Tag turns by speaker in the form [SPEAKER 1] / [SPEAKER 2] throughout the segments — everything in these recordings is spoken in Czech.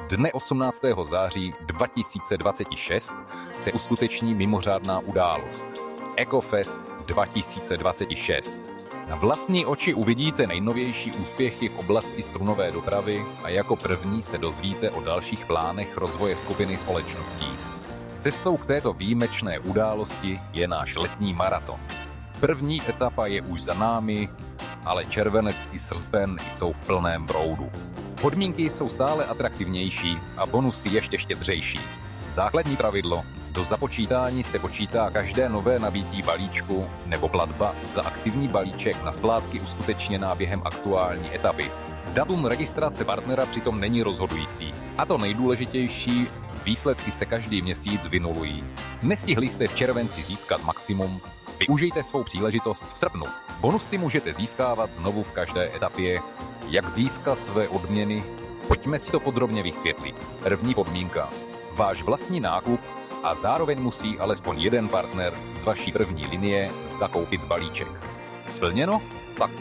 [SPEAKER 1] Dne 18. září 2026 se uskuteční mimořádná událost EcoFest 2026. Na vlastní oči uvidíte nejnovější úspěchy v oblasti strunové dopravy a jako první se dozvíte o dalších plánech rozvoje skupiny společností. Cestou k této výjimečné události je náš letní maraton. První etapa je už za námi, ale červenec i srpen jsou v plném proudu. Podmínky jsou stále atraktivnější a bonusy ještě štědřejší. Základní pravidlo: do započítání se počítá každé nové nabití balíčku nebo platba za aktivní balíček na splátky uskutečněná během aktuální etapy. Datum registrace partnera přitom není rozhodující. A to nejdůležitější, výsledky se každý měsíc vynulují. Nestihli jste v červenci získat maximum? Využijte svou příležitost v srpnu. Bonusy můžete získávat znovu v každé etapě. Jak získat své odměny? Pojďme si to podrobně vysvětlit. První podmínka: váš vlastní nákup a zároveň musí alespoň jeden partner z vaší první linie zakoupit balíček. Splněno? Tak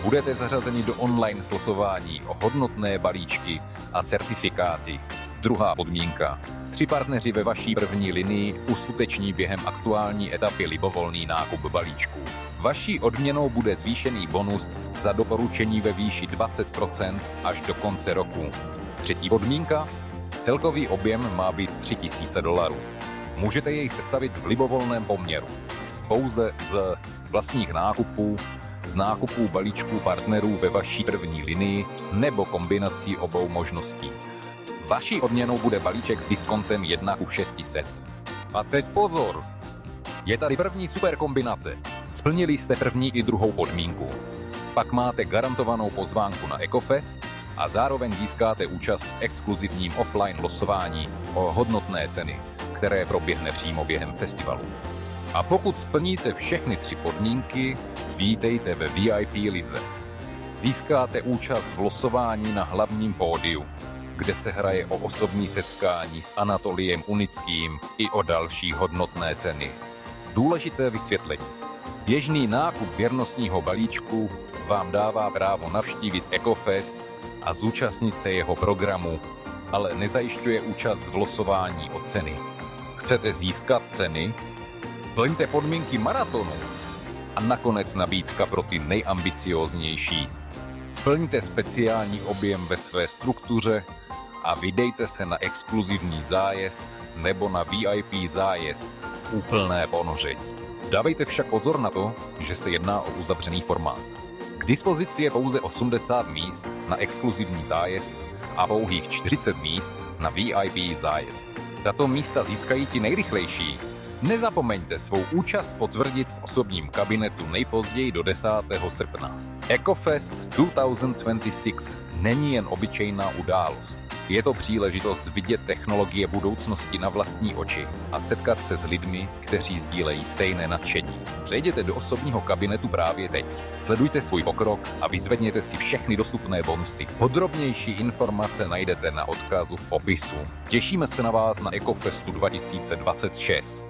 [SPEAKER 1] budete zařazeni do online slosování o hodnotné balíčky a certifikáty. Druhá podmínka: 3 partneři ve vaší první linii uskuteční během aktuální etapy libovolný nákup balíčků. Vaší odměnou bude zvýšený bonus za doporučení ve výši 20% až do konce roku. Třetí podmínka: celkový objem má být $3000. Můžete jej sestavit v libovolném poměru. Pouze z vlastních nákupů, z nákupů balíčků partnerů ve vaší první linii nebo kombinací obou možností. Vaší odměnou bude balíček s diskontem 1:600. A teď pozor! Je tady první super kombinace. Splnili jste první i druhou podmínku. Pak máte garantovanou pozvánku na EcoFest a zároveň získáte účast v exkluzivním offline losování o hodnotné ceny, které proběhne přímo během festivalu. A pokud splníte všechny 3 podmínky, vítejte ve VIP lize. Získáte účast v losování na hlavním pódiu, kde se hraje o osobní setkání s Anatoliem Unickým i o další hodnotné ceny. Důležité vysvětlení: běžný nákup věrnostního balíčku vám dává právo navštívit EcoFest a zúčastnit se jeho programu, ale nezajišťuje účast v losování o ceny. Chcete získat ceny? Splňte podmínky maratonu. A nakonec nabídka pro ty nejambicióznější: splňte speciální objem ve své struktuře a vydejte se na exkluzivní zájezd nebo na VIP zájezd úplné ponoření. Dávejte však pozor na to, že se jedná o uzavřený formát. K dispozici je pouze 80 míst na exkluzivní zájezd a pouhých 40 míst na VIP zájezd. Tato místa získají ti nejrychlejší. Nezapomeňte svou účast potvrdit v osobním kabinetu nejpozději do 10. srpna. EcoFest 2026 není jen obyčejná událost. Je to příležitost vidět technologie budoucnosti na vlastní oči a setkat se s lidmi, kteří sdílejí stejné nadšení. Přejděte do osobního kabinetu právě teď. Sledujte svůj pokrok a vyzvedněte si všechny dostupné bonusy. Podrobnější informace najdete na odkazu v popisu. Těšíme se na vás na EcoFestu 2026.